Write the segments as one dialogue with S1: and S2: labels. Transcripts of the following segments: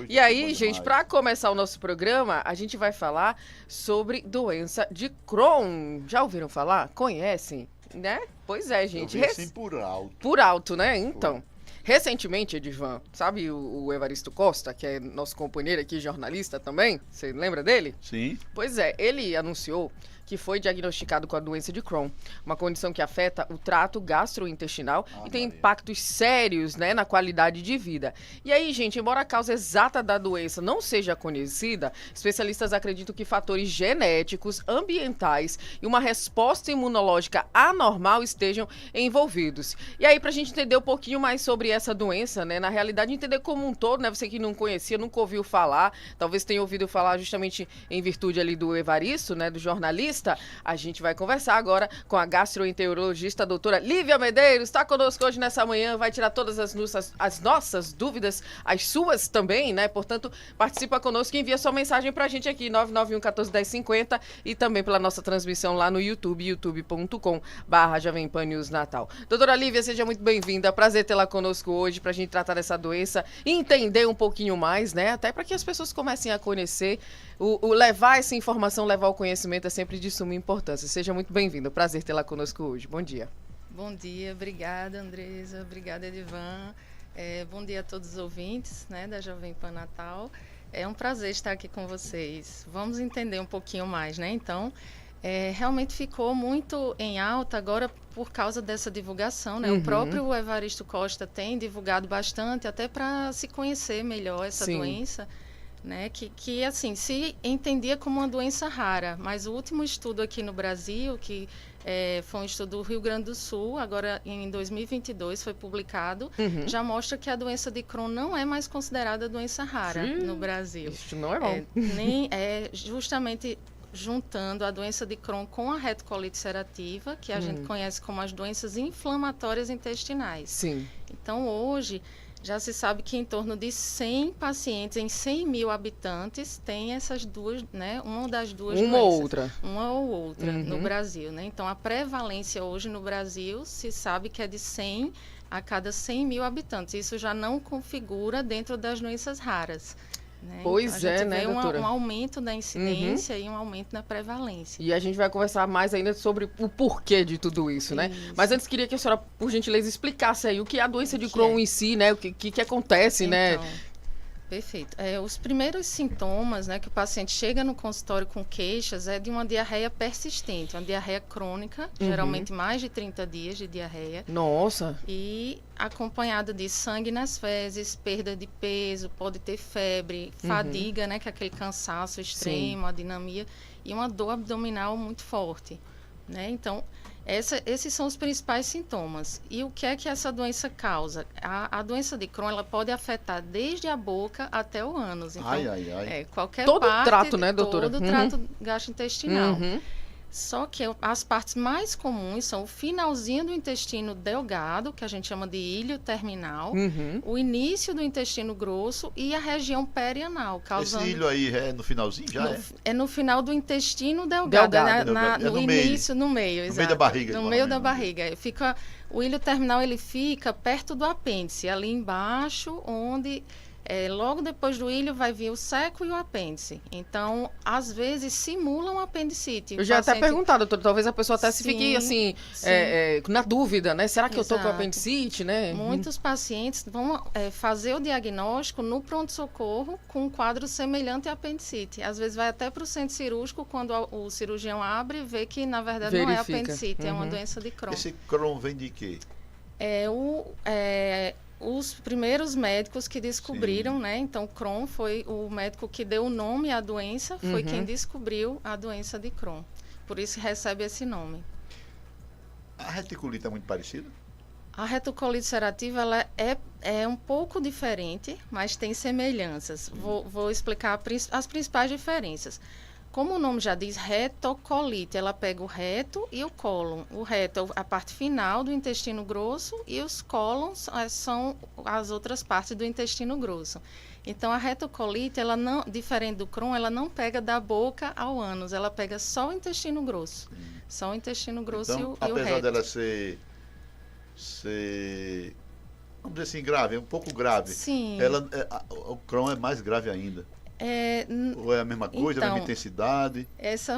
S1: Hoje
S2: E
S1: tá
S2: aí,
S1: bom
S2: gente,
S1: demais.
S2: para começar o nosso programa, a gente vai falar sobre doença de Crohn. Já ouviram falar? Conhecem? Né? Pois é,
S1: Eu
S2: gente.
S1: vi assim por alto.
S2: Por alto, né?
S1: Foi.
S2: Então. Recentemente, Edivan, sabe o Evaristo Costa, que é nosso companheiro aqui, jornalista também? Você lembra dele?
S1: Sim.
S2: Pois é, ele anunciou que foi diagnosticado com a doença de Crohn, uma condição que afeta o trato gastrointestinal e tem
S1: Maria.
S2: impactos sérios, né, na qualidade de vida. E aí, gente, embora a causa exata da doença não seja conhecida, especialistas acreditam que fatores genéticos, ambientais e uma resposta imunológica anormal estejam envolvidos. E aí, pra gente entender um pouquinho mais sobre essa doença, né, na realidade, entender como um todo, né, você que não conhecia, nunca ouviu falar, talvez tenha ouvido falar justamente em virtude ali do Evaristo, né, do jornalista, a gente vai conversar agora com a gastroenterologista, a doutora Lívia Medeiros, está conosco hoje nessa manhã, vai tirar todas as nossas dúvidas, as suas também, né? Portanto, participa conosco e envia sua mensagem pra gente aqui, 991-14-1050 e também pela nossa transmissão lá no YouTube, youtube.com/Jovem Pan News Natal. Doutora Lívia, seja muito bem-vinda, prazer tê-la conosco hoje pra gente tratar dessa doença, entender um pouquinho mais, né? Até para que as pessoas comecem a conhecer, levar essa informação, levar o conhecimento é sempre de suma importância. Seja muito bem-vindo. Prazer tê-la conosco hoje. Bom dia.
S3: Bom dia, obrigada, Andresa, obrigada, Edivan. Bom dia a todos os ouvintes, né, da Jovem Pan Natal. É um prazer estar aqui com vocês. Vamos entender um pouquinho mais, né? Então, realmente ficou muito em alta agora por causa dessa divulgação, né? O próprio Evaristo Costa tem divulgado bastante, até para se conhecer melhor essa doença. Né, que assim, se entendia como uma doença rara, mas o último estudo aqui no Brasil, que foi um estudo do Rio Grande do Sul, agora em 2022 foi publicado, já mostra que a doença de Crohn não é mais considerada doença rara no Brasil.
S2: Isso não é bom.
S3: Nem justamente juntando a doença de Crohn com a retocolite ulcerativa, que a gente conhece como as doenças inflamatórias intestinais.
S2: Sim.
S3: Então, hoje, já se sabe que em torno de 100 pacientes, em 100 mil habitantes, tem essas duas, né? Uma das duas doenças. Uma ou outra no Brasil, né? Então, a prevalência hoje no Brasil se sabe que é de 100 a cada 100 mil habitantes. Isso já não configura dentro das doenças raras. Né?
S2: Pois
S3: então, a gente
S2: né,
S3: vê
S2: doutora?
S3: Um aumento da incidência e um aumento na prevalência.
S2: E a gente vai conversar mais ainda sobre o porquê de tudo isso, né? Mas antes queria que a senhora, por gentileza, explicasse aí o que é a doença de Crohn em si, né? O que acontece, né?
S3: Perfeito. Os primeiros sintomas, né, que o paciente chega no consultório com queixas é de uma diarreia persistente, uma diarreia crônica, geralmente mais de 30 dias de diarreia.
S2: Nossa!
S3: E acompanhada de sangue nas fezes, perda de peso, pode ter febre, fadiga, né, que é aquele cansaço extremo, adinemia, e uma dor abdominal muito forte. Né? Então, esses são os principais sintomas. E o que é que essa doença causa? A doença de Crohn, ela pode afetar desde a boca até o ânus. Então, qualquer
S2: todo
S3: parte,
S2: trato, né, doutora?
S3: Todo trato gastrointestinal. Só que as partes mais comuns são o finalzinho do intestino delgado, que a gente chama de ilho terminal, o início do intestino grosso e a região perianal.
S1: Esse ilho aí é no finalzinho já?
S3: É no final do intestino delgado. No início,
S1: meio.
S3: no meio,
S1: exato. No meio da barriga.
S3: No meio da barriga. O ilho terminal ele fica perto do apêndice, ali embaixo, onde... logo depois do ilho vai vir o seco e o apêndice. Então, às vezes, simula um apendicite.
S2: Eu já até perguntado, doutor, talvez a pessoa até se fique, assim, na dúvida, né? Será que eu tô com apendicite, né?
S3: Muitos pacientes vão fazer o diagnóstico no pronto-socorro com um quadro semelhante à apendicite. Às vezes vai até para o centro cirúrgico, quando o cirurgião abre e vê que, na verdade, não é apendicite, é uma doença de Crohn.
S1: Esse Crohn vem de quê?
S3: Os primeiros médicos que descobriram, né? Então, Crohn foi o médico que deu o nome à doença, foi quem descobriu a doença de Crohn. Por isso recebe esse nome.
S1: A reticulite é muito parecida?
S3: A retocolite ulcerativa ela é um pouco diferente, mas tem semelhanças. Vou explicar as principais diferenças. Como o nome já diz, retocolite, ela pega o reto e o cólon. O reto é a parte final do intestino grosso e os cólons são as outras partes do intestino grosso. Então, a retocolite, ela não, diferente do Crohn, ela não pega da boca ao ânus, ela pega só o intestino grosso. Só o intestino grosso
S1: então,
S3: e o reto.
S1: Apesar dela ser vamos dizer assim, grave, é um pouco grave.
S3: Sim.
S1: O Crohn é mais grave ainda. Ou é a mesma coisa, a
S3: Então,
S1: mesma intensidade?
S3: essa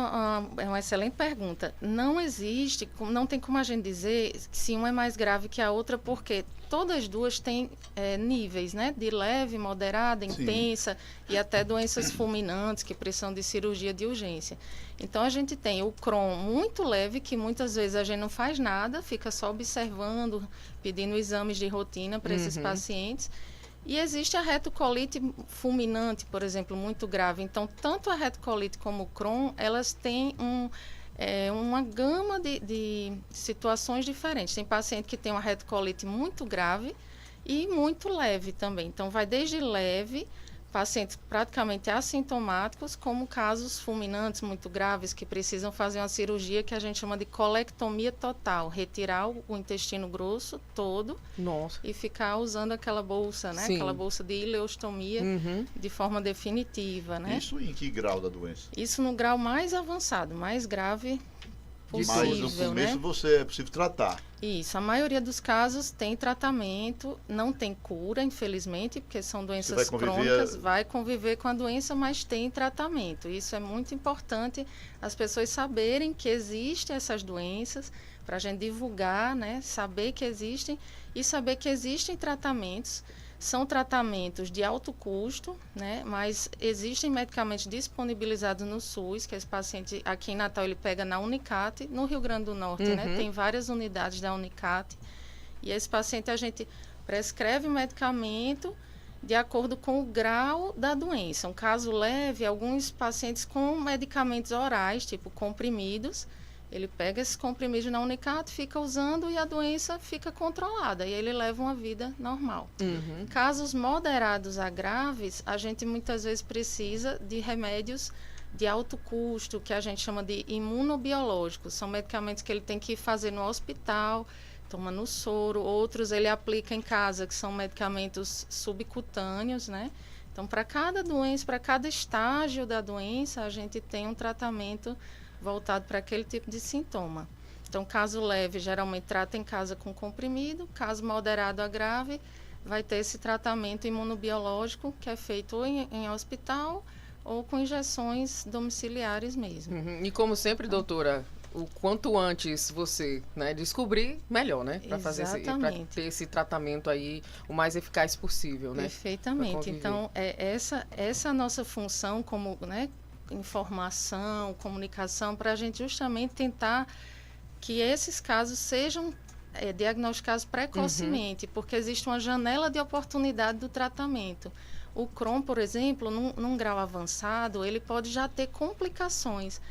S3: é uma excelente pergunta. Não existe, não tem como a gente dizer se uma é mais grave que a outra, porque todas as duas têm níveis, né? De leve, moderada,
S1: Sim.
S3: intensa e até doenças fulminantes que precisam de cirurgia de urgência. Então, a gente tem o Crohn muito leve, que muitas vezes a gente não faz nada, fica só observando, pedindo exames de rotina para esses pacientes. E existe a retocolite fulminante, por exemplo, muito grave. Então, tanto a retocolite como o Crohn, elas têm uma gama de situações diferentes. Tem paciente que tem uma retocolite muito grave e muito leve também. Então, vai desde leve, pacientes praticamente assintomáticos, como casos fulminantes muito graves que precisam fazer uma cirurgia que a gente chama de colectomia total, retirar o intestino grosso todo.
S2: Nossa.
S3: E ficar usando aquela bolsa, né?
S2: Sim.
S3: Aquela bolsa de ileostomia de forma definitiva, né?
S1: Isso em que grau da doença?
S3: Isso no grau mais avançado, mais grave possível,
S1: Mas no começo
S3: né?
S1: é possível tratar.
S3: Isso, a maioria dos casos tem tratamento, não tem cura, infelizmente, porque são doenças crônicas, vai conviver com a doença, mas tem tratamento. Isso é muito importante as pessoas saberem que existem essas doenças, para a gente divulgar, né? Saber que existem e saber que existem tratamentos. São tratamentos de alto custo, né? Mas existem medicamentos disponibilizados no SUS, que esse paciente aqui em Natal ele pega na Unicate, no Rio Grande do Norte, né? Tem várias unidades da Unicate. E esse paciente a gente prescreve medicamento de acordo com o grau da doença. Um caso leve, alguns pacientes com medicamentos orais, tipo comprimidos, ele pega esses comprimidos na Unicate, fica usando e a doença fica controlada. E ele leva uma vida normal. Casos moderados a graves, a gente muitas vezes precisa de remédios de alto custo, que a gente chama de imunobiológicos. São medicamentos que ele tem que fazer no hospital, toma no soro. Outros ele aplica em casa, que são medicamentos subcutâneos, né? Então, para cada doença, para cada estágio da doença, a gente tem um tratamento voltado para aquele tipo de sintoma. Então, caso leve, geralmente trata em casa com comprimido. Caso moderado a grave, vai ter esse tratamento imunobiológico, que é feito ou em hospital ou com injeções domiciliares mesmo.
S2: E como sempre, doutora, o quanto antes você, né, descobrir, melhor, né? Para fazer para ter esse tratamento aí o mais eficaz possível, né?
S3: Perfeitamente. Então, essa a nossa função como, né, informação, comunicação, para a gente justamente tentar que esses casos sejam diagnosticados precocemente, porque existe uma janela de oportunidade do tratamento. O Crohn, por exemplo, num grau avançado, ele pode já ter complicações.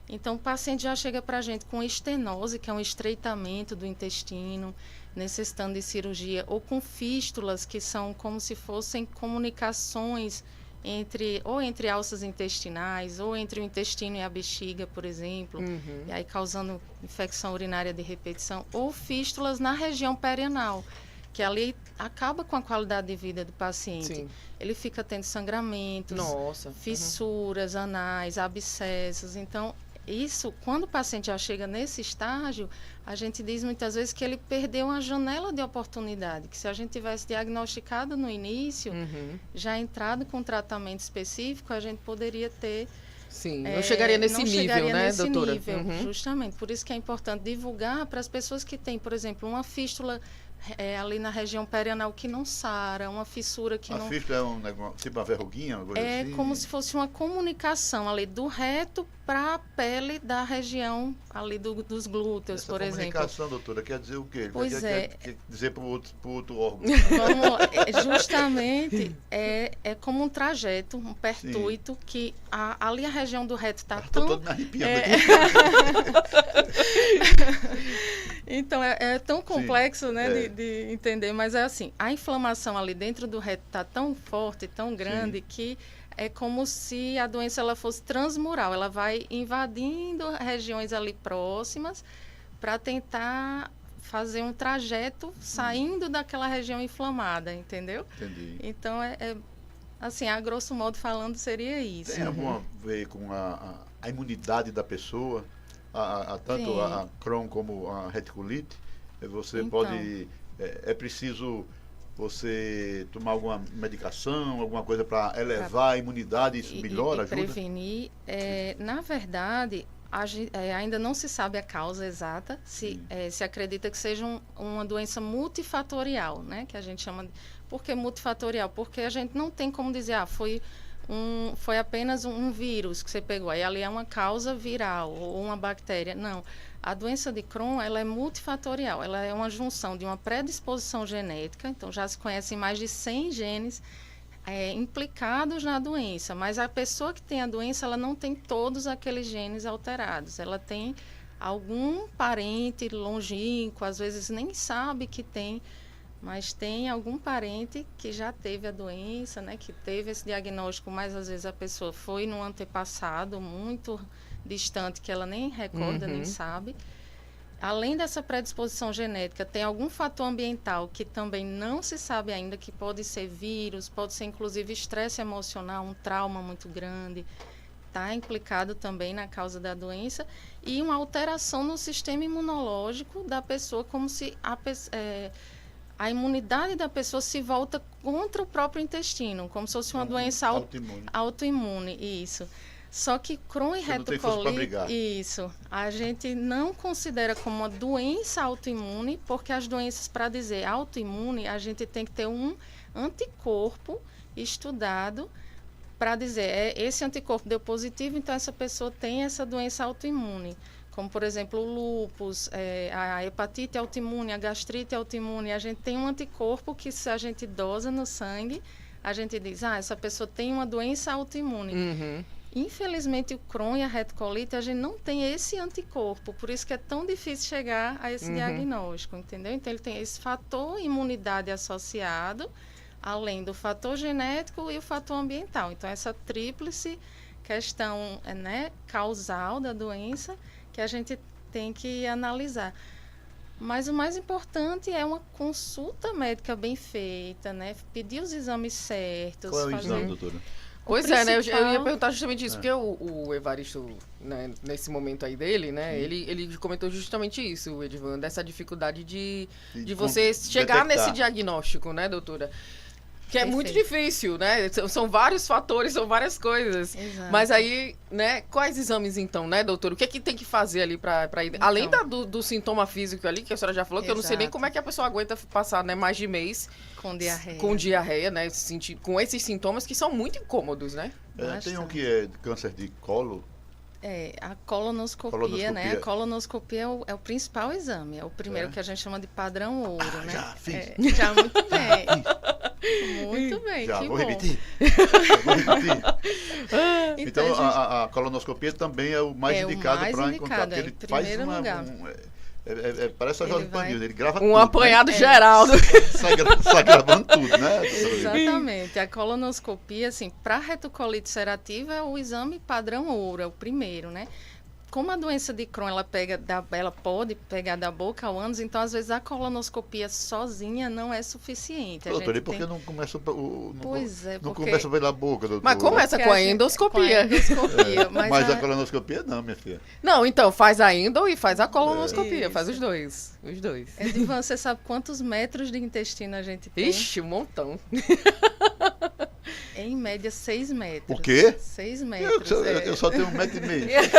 S3: Então, o paciente já chega para a gente com estenose, que é um estreitamento do intestino, necessitando de cirurgia, ou com fístulas, que são como se fossem comunicações entre alças intestinais, ou entre o intestino e a bexiga, por exemplo, e aí causando infecção urinária de repetição, ou fístulas na região perianal, que ali acaba com a qualidade de vida do paciente.
S2: Sim.
S3: Ele fica tendo sangramentos, fissuras anais, abscessos. Então, isso, quando o paciente já chega nesse estágio, a gente diz muitas vezes que ele perdeu uma janela de oportunidade, que se a gente tivesse diagnosticado no início, já entrado com tratamento específico, a gente poderia ter...
S2: Sim, não chegaria nesse nível, né, doutora?
S3: Nível, justamente. Por isso que é importante divulgar para as pessoas que têm, por exemplo, uma fístula ali na região perianal que não sara, uma fissura que não...
S1: A fístula é um negócio, tipo uma verruguinha?
S3: É
S1: assim?
S3: como se fosse uma comunicação ali do reto para a pele da região ali dos glúteos, por exemplo.
S1: Essa comunicação, doutora, quer dizer o quê?
S3: Pois
S1: quer dizer para o outro órgão?
S3: Vamos lá. Justamente é como um trajeto, um pertuito, que ali a região do reto está tão...
S1: Estou todo me arrepiando aqui.
S3: Então, é tão complexo, né, de entender, mas é assim, a inflamação ali dentro do reto está tão forte, tão grande, que é como se a doença ela fosse transmural, ela vai invadindo regiões ali próximas para tentar fazer um trajeto saindo daquela região inflamada, entendeu?
S1: Entendi.
S3: Então, assim, a grosso modo falando, seria isso.
S1: Tem alguma a ver com a imunidade da pessoa? Tanto a Crohn como a reticulite, você pode... É preciso você tomar alguma medicação, alguma coisa para elevar a imunidade, isso melhora, ajuda?
S3: Prevenir. Na verdade, ainda não se sabe a causa exata, se acredita que seja uma doença multifatorial, né? Que a gente chama de... Por que multifatorial? Porque a gente não tem como dizer, foi apenas um vírus que você pegou, aí ali é uma causa viral ou uma bactéria. Não. A doença de Crohn, ela é multifatorial, ela é uma junção de uma predisposição genética, então já se conhecem mais de 100 genes implicados na doença, mas a pessoa que tem a doença, ela não tem todos aqueles genes alterados, ela tem algum parente longínquo, às vezes nem sabe que tem, mas tem algum parente que já teve a doença, né, que teve esse diagnóstico, mas às vezes a pessoa foi no antepassado muito distante que ela nem recorda, nem sabe. Além dessa predisposição genética, tem algum fator ambiental que também não se sabe ainda, que pode ser vírus, pode ser inclusive estresse emocional, um trauma muito grande, está implicado também na causa da doença, e uma alteração no sistema imunológico da pessoa, como se a imunidade da pessoa se volta contra o próprio intestino, como se fosse uma doença autoimune, isso. Só que Crohn e retocolite, isso, a gente não considera como uma doença autoimune, porque as doenças, para dizer autoimune, a gente tem que ter um anticorpo estudado para dizer, esse anticorpo deu positivo, então essa pessoa tem essa doença autoimune. Como, por exemplo, o lúpus, a hepatite autoimune, a gastrite autoimune, a gente tem um anticorpo que, se a gente dosa no sangue, a gente diz, essa pessoa tem uma doença autoimune. Infelizmente, o Crohn e a retocolite, a gente não tem esse anticorpo, por isso que é tão difícil chegar a esse diagnóstico, entendeu? Então, ele tem esse fator imunidade associado, além do fator genético e o fator ambiental. Então, essa tríplice questão, né, causal da doença que a gente tem que analisar. Mas o mais importante é uma consulta médica bem feita, né? Pedir os exames certos.
S1: Qual é o exame, doutora?
S2: Pois né? Eu ia perguntar justamente isso, porque o Evaristo, né, nesse momento aí dele, né, ele comentou justamente isso, Edivan, dessa dificuldade de você chegar nesse diagnóstico, né, doutora? Que é muito difícil, né? São vários fatores, são várias coisas.
S3: Exato.
S2: Mas aí, né, quais exames então, né, doutor? O que é que tem que fazer ali para ir? Então, além do sintoma físico ali, que a senhora já falou, que eu não sei nem como é que a pessoa aguenta passar, né, mais de mês com diarreia, né? Com esses sintomas que são muito incômodos, né?
S1: Tem um que é câncer de colo.
S3: A colonoscopia, né? A colonoscopia é o principal exame. É o primeiro que a gente chama de padrão ouro, né?
S1: Já fiz.
S3: Já muito bem. Muito bem,
S1: já
S3: que
S1: vou
S3: bom.
S1: repetir. Então, a colonoscopia também é o mais indicado para encontrar. Porque ele faz parece a Jovem Pan News, ele grava tudo.
S2: Apanhado
S1: né?
S2: geral.
S1: Sai gravando tudo, né?
S3: Exatamente. A colonoscopia, assim, para retocolite ulcerativa é o exame padrão ouro, é o primeiro, né? Como a doença de Crohn, ela pode pegar da boca ao ânus, então, às vezes, a colonoscopia sozinha não é suficiente.
S1: Doutor, e por que não começa não
S3: porque...
S1: começa pela boca, doutor?
S2: Mas começa com a endoscopia.
S1: Mas a colonoscopia não, minha filha.
S2: Não, então, faz a endo e faz a colonoscopia, faz os dois. Os dois.
S3: Edivan, você sabe quantos metros de intestino a gente tem?
S2: Ixi, um montão.
S3: Em média, 6 metros.
S1: O quê?
S3: 6 metros.
S1: Eu só tenho 1,5 metros.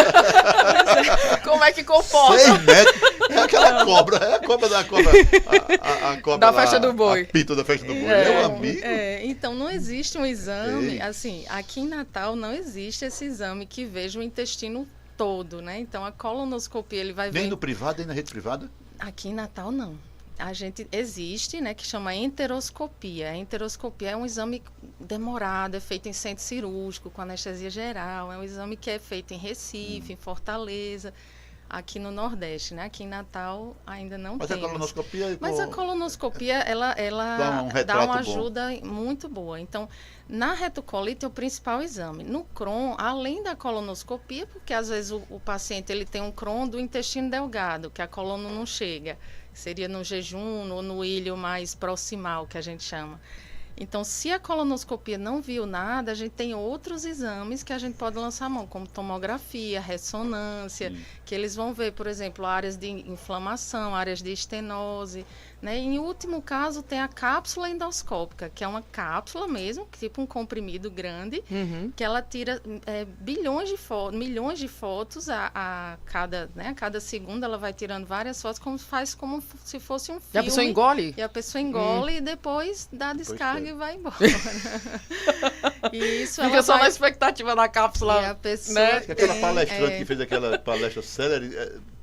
S2: Como é que comporta?
S1: 6 metros? É aquela cobra, a cobra. A cobra
S2: da festa do boi.
S1: A pita da festa do boi. Meu amigo.
S3: Então, não existe um exame, assim, aqui em Natal não existe esse exame que veja o intestino todo, né? Então, a colonoscopia, ele vai ver...
S1: Nem no privado, nem na rede privada?
S3: Aqui em Natal, não. A gente existe, né, que chama enteroscopia. A enteroscopia é um exame demorado, é feito em centro cirúrgico, com anestesia geral. É um exame que é feito em Recife, em Fortaleza, aqui no Nordeste, né? Aqui em Natal ainda não temos.
S1: Mas
S3: a colonoscopia, ela dá uma ajuda muito boa. Então, na retocolite é o principal exame. No Crohn, além da colonoscopia, porque às vezes o paciente ele tem um Crohn do intestino delgado, que a coluna não chega. Seria no jejum ou no ilho mais proximal, que a gente chama. Então, se a colonoscopia não viu nada, a gente tem outros exames que a gente pode lançar a mão, como tomografia, ressonância, que eles vão ver, por exemplo, áreas de inflamação, áreas de estenose, né? Em último caso, tem a cápsula endoscópica, que é uma cápsula mesmo, tipo um comprimido grande, que ela tira milhões de fotos a cada segundo, ela vai tirando várias fotos, como se fosse um filme.
S2: E a pessoa engole?
S3: E a pessoa engole e depois dá descarga e vai embora. E isso
S2: fica só na expectativa da cápsula.
S3: E a pessoa,
S2: né?
S1: Aquela palestrante que fez aquela palestra célere,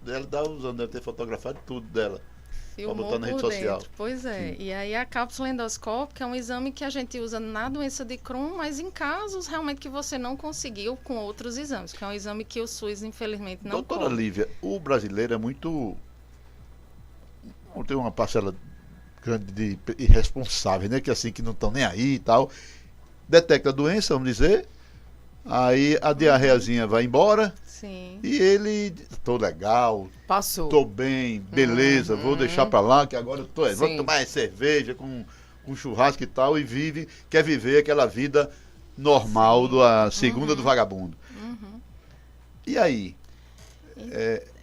S1: ela deve ter fotografado tudo dela. Para botar na rede social.
S3: Pois é. Sim. E aí a cápsula endoscópica é um exame que a gente usa na doença de Crohn, mas em casos realmente que você não conseguiu com outros exames, que é um exame que o SUS, infelizmente, não
S1: Doutora
S3: cobre.
S1: Lívia, o brasileiro é muito... Tem uma parcela grande de irresponsáveis, né? Que assim, que não estão nem aí e tal. Detecta a doença, vamos dizer, aí a diarreazinha vai embora.
S3: Sim.
S1: E ele, tô legal,
S2: passou,
S1: tô bem, beleza, vou deixar pra lá, que agora eu vou tomar cerveja com churrasco e tal, e quer viver aquela vida normal da segunda do vagabundo. E aí?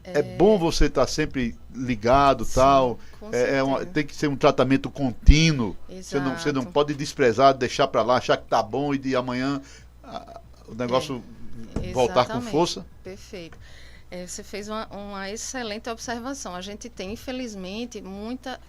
S1: É bom você estar sempre ligado, sim, tal. Tem que ser um tratamento contínuo. Você não pode desprezar, deixar pra lá, achar que tá bom e de amanhã o negócio voltar com força.
S3: Perfeito. Você fez uma excelente observação. A gente tem, infelizmente, muita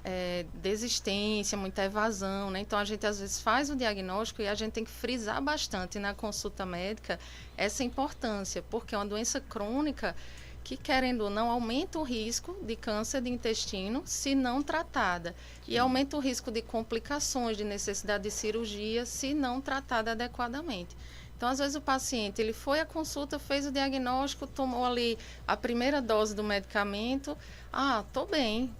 S3: desistência, muita evasão, né? Então, a gente, às vezes, faz o diagnóstico e a gente tem que frisar bastante na consulta médica essa importância, porque é uma doença crônica que, querendo ou não, aumenta o risco de câncer de intestino se não tratada. E aumenta o risco de complicações, de necessidade de cirurgia, se não tratada adequadamente. Então, às vezes, o paciente, ele foi à consulta, fez o diagnóstico, tomou ali a primeira dose do medicamento. Tô bem,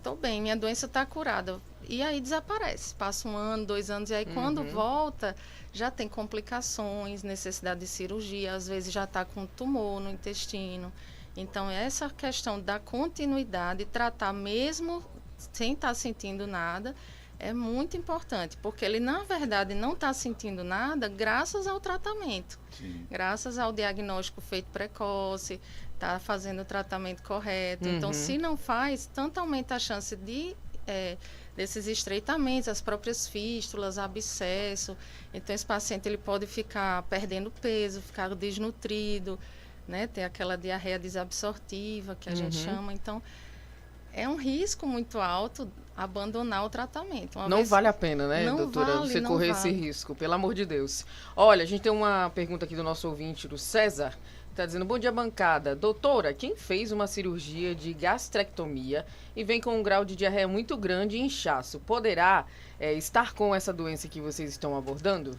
S3: minha doença está curada. E aí desaparece. Passa 1 ano, 2 anos, e aí quando volta, já tem complicações, necessidade de cirurgia, às vezes já está com tumor no intestino. Então, essa questão da continuidade, tratar mesmo sem estar sentindo nada, é muito importante, porque ele, na verdade, não está sentindo nada graças ao tratamento. Sim. Graças ao diagnóstico feito precoce, está fazendo o tratamento correto. Então, se não faz, tanto aumenta a chance desses estreitamentos, as próprias fístulas, abscesso. Então, esse paciente ele pode ficar perdendo peso, ficar desnutrido, né? Ter aquela diarreia desabsortiva, que a gente chama. Então, é um risco muito alto abandonar o tratamento.
S2: Não vale a pena, né, doutora, você correr esse risco, pelo amor de Deus. Olha, a gente tem uma pergunta aqui do nosso ouvinte, do César, que está dizendo: bom dia, bancada. Doutora, quem fez uma cirurgia de gastrectomia e vem com um grau de diarreia muito grande e inchaço, poderá estar com essa doença que vocês estão abordando?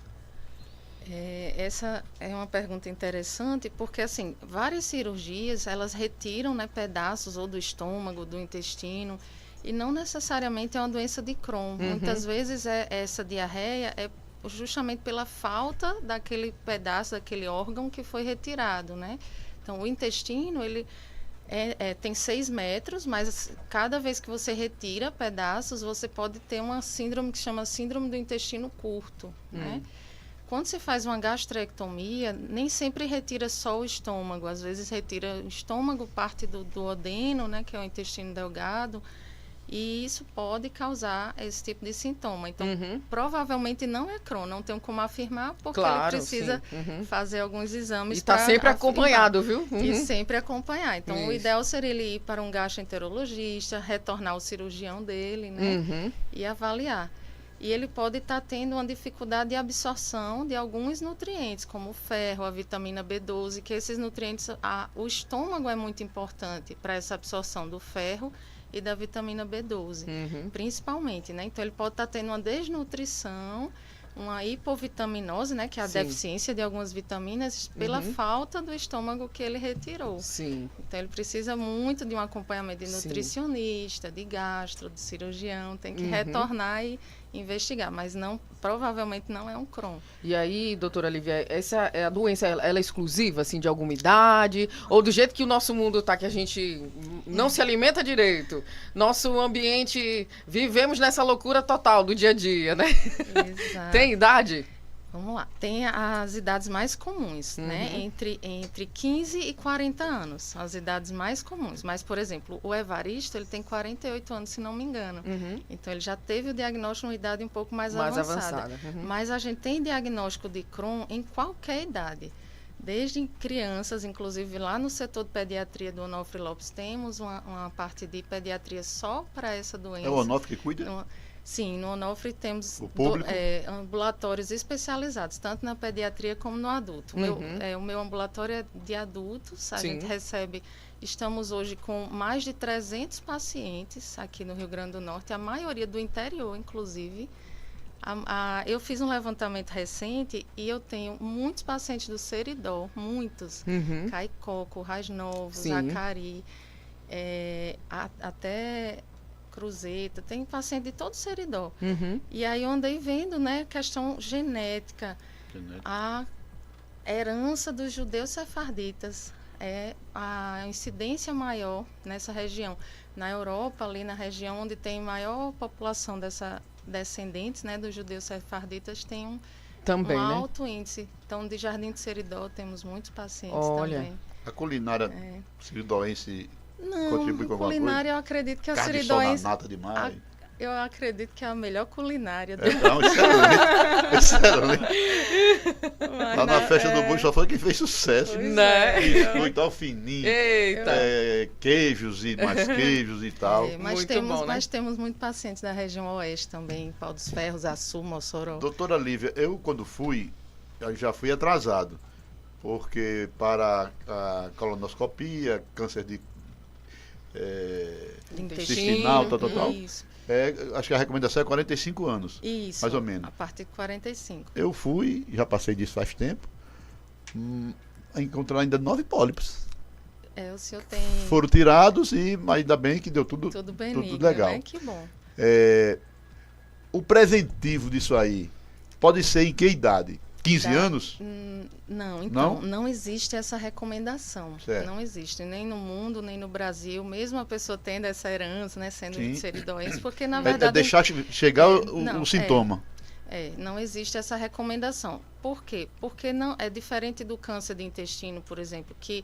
S3: Essa é uma pergunta interessante, porque, assim, várias cirurgias, elas retiram, né, pedaços ou do estômago, do intestino, e não necessariamente é uma doença de Crohn. Muitas vezes essa diarreia é justamente pela falta daquele pedaço, daquele órgão que foi retirado, né? Então, o intestino, ele tem 6 metros, mas cada vez que você retira pedaços, você pode ter uma síndrome que chama síndrome do intestino curto, né? Quando você faz uma gastrectomia, nem sempre retira só o estômago. Às vezes retira o estômago, parte do duodeno, né, que é o intestino delgado, e isso pode causar esse tipo de sintoma. Então, provavelmente não é Crohn, não tenho como afirmar, porque ele precisa fazer alguns exames.
S2: E está sempre acompanhado, viu?
S3: E sempre acompanhar. Então, o ideal seria ele ir para um gastroenterologista, retornar ao cirurgião dele, né, e avaliar. E ele pode estar tendo uma dificuldade de absorção de alguns nutrientes, como o ferro, a vitamina B12, que esses nutrientes, o estômago é muito importante para essa absorção do ferro e da vitamina B12, principalmente, né? Então, ele pode estar tendo uma desnutrição, uma hipovitaminose, né, que é a deficiência de algumas vitaminas, pela falta do estômago que ele retirou.
S2: Sim.
S3: Então, ele precisa muito de um acompanhamento de nutricionista, de gastro, de cirurgião, tem que retornar e investigar, mas provavelmente não é um Crohn.
S2: E aí, doutora Lívia, essa a doença, ela é exclusiva, assim, de alguma idade? Ou do jeito que o nosso mundo tá, que a gente não se alimenta direito? Nosso ambiente, vivemos nessa loucura total do dia a dia, né?
S3: Exato.
S2: Tem idade?
S3: Vamos lá. Tem as idades mais comuns, né? Entre 15 e 40 anos. As idades mais comuns. Mas, por exemplo, o Evaristo, ele tem 48 anos, se não me engano. Então, ele já teve o diagnóstico numa idade um pouco mais avançada. Mas a gente tem diagnóstico de Crohn em qualquer idade. Desde crianças, inclusive lá no setor de pediatria do Onofre Lopes, temos uma parte de pediatria só para essa doença.
S1: É o Onofre que cuida?
S3: Sim, no Onofre temos ambulatórios especializados, tanto na pediatria como no adulto. O meu ambulatório é de adultos, a gente recebe, estamos hoje com mais de 300 pacientes aqui no Rio Grande do Norte, a maioria do interior, inclusive. Eu fiz um levantamento recente e eu tenho muitos pacientes do Seridó, muitos, Caicoco, Rasnovo, Zacari, até Cruzeta, tem paciente de todo o Seridó. E aí eu andei vendo, né, questão genética. A herança dos judeus sefarditas é a incidência maior nessa região. Na Europa, ali na região onde tem maior população descendentes, né, dos judeus sefarditas, tem um alto índice. Então, de Jardim do Seridó, temos muitos pacientes também.
S1: A culinária seridoense contribui com alguma
S3: culinária, eu acredito que a seridoense...
S1: nata demais.
S3: Eu acredito que é a melhor culinária.
S1: Não, excelente. Lá na festa do boi só foi quem fez sucesso.
S2: Né?
S1: E tal, fininho.
S2: Eita.
S1: Queijos e mais queijos e tal.
S3: Mas temos muitos pacientes da região oeste também, Pau dos Ferros, Açu, Mossoró.
S1: Doutora Lívia, eu quando fui, eu já fui atrasado, porque para a colonoscopia, câncer de intestinal, tal.
S3: Isso.
S1: Acho que a recomendação é 45 anos.
S3: Isso,
S1: mais ou menos.
S3: A partir de 45.
S1: Eu fui, já passei disso faz tempo, encontrar ainda 9 pólipos.
S3: O senhor tem...
S1: Foram tirados, mas ainda bem que deu tudo
S3: benigno,
S1: tudo legal.
S3: Né? Que bom.
S1: O preventivo disso aí pode ser em que idade? 15 anos?
S3: Não, então, não existe essa recomendação.
S1: Certo.
S3: Não existe, nem no mundo, nem no Brasil, mesmo a pessoa tendo essa herança, né, sendo seridoense, porque na verdade...
S1: É deixar chegar o sintoma.
S3: Não existe essa recomendação. Por quê? Porque não é diferente do câncer de intestino, por exemplo, que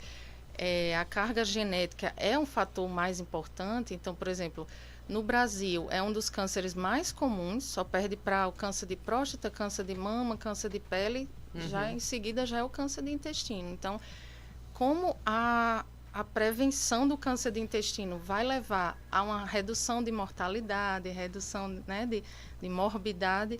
S3: a carga genética é um fator mais importante. Então, por exemplo, no Brasil é um dos cânceres mais comuns, só perde para o câncer de próstata, câncer de mama, câncer de pele, já em seguida já é o câncer de intestino. Então, como a prevenção do câncer de intestino vai levar a uma redução de mortalidade, redução, né, de morbidade,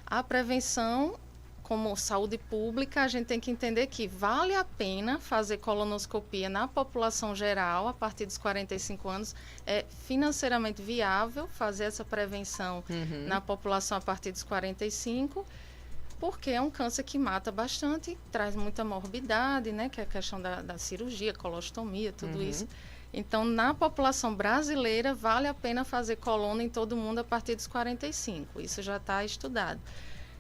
S3: a prevenção, como saúde pública, a gente tem que entender que vale a pena fazer colonoscopia na população geral, a partir dos 45 anos. É financeiramente viável fazer essa prevenção na população a partir dos 45, porque é um câncer que mata bastante, traz muita morbidade, né, que é a questão da cirurgia, colostomia, tudo isso. Então, na população brasileira, vale a pena fazer coluna em todo mundo a partir dos 45. Isso já está estudado.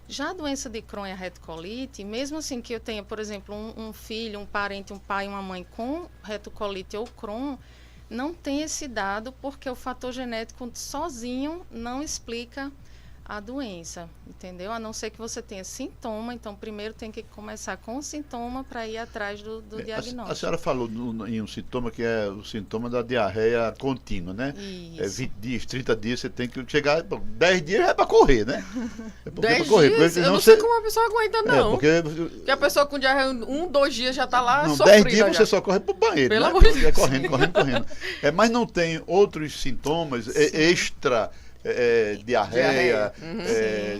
S3: Já a doença de Crohn e a retocolite, mesmo assim que eu tenha, por exemplo, um filho, um parente, um pai e uma mãe com retocolite ou Crohn, não tem esse dado porque o fator genético sozinho não explica a doença, entendeu? A não ser que você tenha sintoma, então primeiro tem que começar com o sintoma para ir atrás do diagnóstico.
S1: A senhora falou em um sintoma que é o sintoma da diarreia contínua, né?
S3: Isso.
S1: 20 dias, 30 dias, você tem que chegar, 10 dias é para correr, né?
S2: 10 dias? Eu não sei como a pessoa aguenta, não. Porque a pessoa com diarreia 1-2 dias já está lá sofrida.
S1: 10 dias você só corre pro banheiro,
S2: pelo
S1: né?
S2: amor de Deus.
S1: Correndo. Mas não tem outros sintomas extra... diarreia,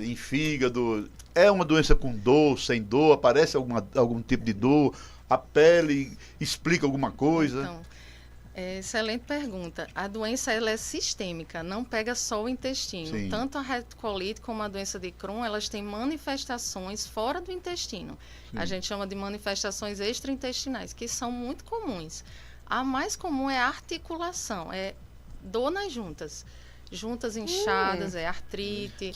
S1: em fígado. É uma doença com dor, sem dor? Aparece algum tipo de dor? A pele explica alguma coisa?
S3: Então, excelente pergunta. A doença ela é sistêmica, não pega só o intestino.
S1: Sim.
S3: Tanto a retocolite como a doença de Crohn, elas têm manifestações fora do intestino.
S1: Sim.
S3: A gente chama de manifestações extraintestinais, que são muito comuns. A mais comum é a articulação, é dor nas juntas. Juntas inchadas, artrite.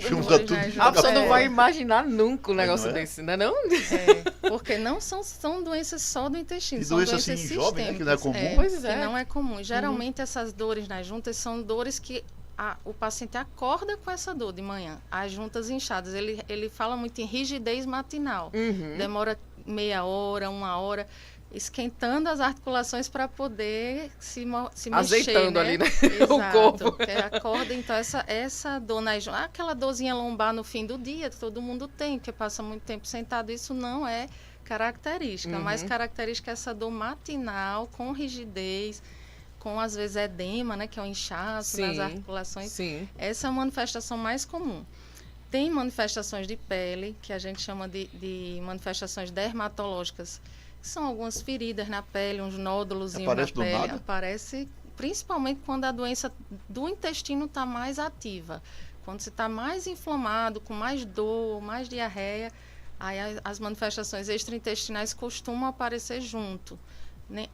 S1: Junta tudo.
S2: A pessoa não vai imaginar nunca um negócio desse, né? Não?
S3: Porque não são doenças só do intestino,
S1: e
S3: são doenças
S1: assim, jovem, né, que não é comum.
S2: Pois é.
S3: Que não é comum. Geralmente essas dores nas juntas são dores que o paciente acorda com essa dor de manhã, as juntas inchadas. Ele fala muito em rigidez matinal. Demora meia hora, 1 hora, esquentando as articulações para poder se mexer.
S2: Azeitando, né? Ali, né?
S3: Exato,
S2: o corpo.
S3: Acorda, então essa dor aquela dorzinha lombar no fim do dia, que todo mundo tem, porque passa muito tempo sentado, isso não é característica. Mais característica é essa dor matinal, com rigidez, com às vezes edema, né, que é um inchaço nas articulações.
S2: Sim.
S3: Essa é a manifestação mais comum. Tem manifestações de pele, que a gente chama de manifestações dermatológicas, que são algumas feridas na pele, uns nódulos na pele.
S1: Do nada?
S3: Aparece principalmente quando a doença do intestino está mais ativa. Quando você está mais inflamado, com mais dor, mais diarreia, aí as manifestações extraintestinais costumam aparecer junto.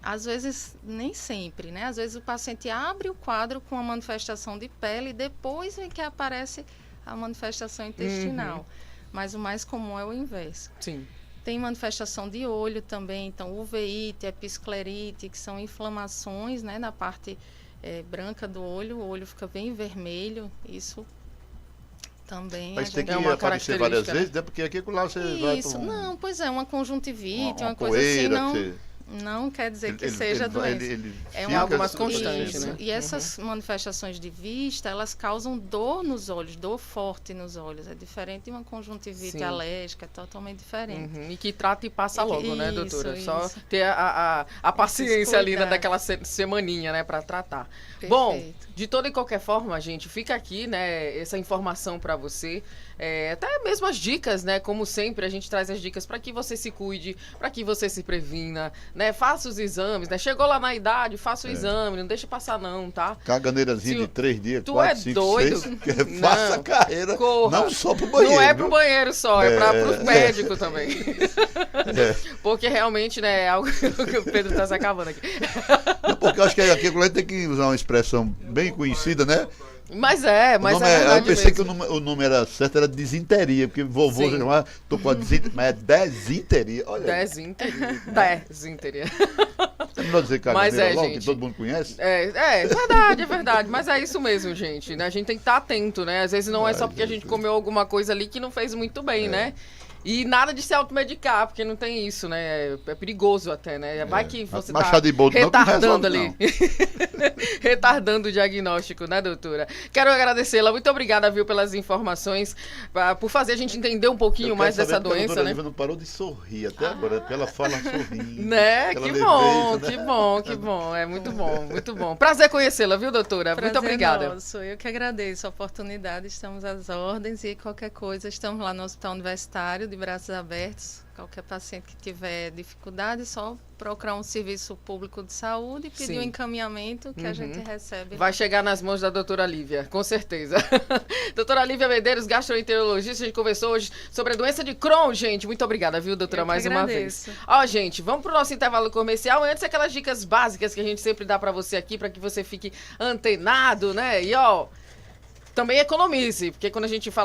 S3: Às vezes, nem sempre, né? Às vezes o paciente abre o quadro com a manifestação de pele e depois é que aparece a manifestação intestinal. Mas o mais comum é o inverso.
S2: Sim.
S3: Tem manifestação de olho também, então uveíte, episclerite, que são inflamações, né, na parte branca do olho, o olho fica bem vermelho, isso também.
S1: Mas tem que aparecer várias vezes, né? Porque aqui lá você vai para
S3: não, pois é, uma conjuntivite, uma
S1: coisa assim,
S3: não... Não quer dizer que seja doença.
S2: É algo mais constante, né?
S3: E essas manifestações de vista, elas causam dor nos olhos, dor forte nos olhos. É diferente de uma conjuntivite alérgica, é totalmente diferente.
S2: E que trata e passa logo, né, doutora? Só ter a paciência ali, né, daquela semaninha, né, para tratar. Perfeito. Bom, de toda e qualquer forma, gente, fica aqui, né, essa informação para você. Até mesmo as dicas, né? Como sempre, a gente traz as dicas para que você se cuide, para que você se previna, né? Faça os exames, né? Chegou lá na idade, faça o exame, não deixa passar não, tá?
S1: Caganeirazinha de 3 dias,
S2: tu
S1: 4,
S2: é
S1: 5,
S2: doido?
S1: 6, faça a carreira,
S2: corra.
S1: Não só pro banheiro.
S2: Não é pro banheiro só, é para os médicos também. Porque realmente, né, é algo que o Pedro tá se acabando aqui.
S1: Não, porque eu acho que aqui a gente tem que usar uma expressão bem conhecida, né?
S2: Mas é
S1: eu pensei que o nome era certo, era desinteria, porque vovô já chamava, tô com a desinteria, mas é desinteria. Olha desinteria. Você não vai dizer caganeira logo, gente, que todo mundo conhece?
S2: É verdade, mas é isso mesmo, gente, né? A gente tem que estar atento, né? Às vezes não é só porque a gente comeu alguma coisa ali que não fez muito bem, né? E nada de se automedicar, porque não tem isso, né? É perigoso até, né? Vai que você tá retardando ali. Retardando o diagnóstico, né, doutora? Quero agradecê-la. Muito obrigada, viu, pelas informações, por fazer a gente entender um pouquinho mais dessa doença, né? A doutora
S1: não parou de sorrir até agora, pela fala sorrindo.
S2: Né? Que bom, que bom. É muito bom, muito bom. Prazer conhecê-la, viu, doutora?
S3: Prazer
S2: muito obrigada.
S3: Nosso. Eu que agradeço a oportunidade, estamos às ordens e qualquer coisa, estamos lá no Hospital Universitário, de braços abertos. Qualquer paciente que tiver dificuldade, só procurar um serviço público de saúde e pedir um encaminhamento que a gente recebe.
S2: Vai chegar nas mãos da doutora Lívia, com certeza. Doutora Lívia Medeiros, gastroenterologista, a gente conversou hoje sobre a doença de Crohn, gente. Muito obrigada, viu, doutora, mais uma vez. Ó, gente, vamos pro nosso intervalo comercial. Antes, aquelas dicas básicas que a gente sempre dá para você aqui, para que você fique antenado, né? E, ó, também economize, porque quando a gente fala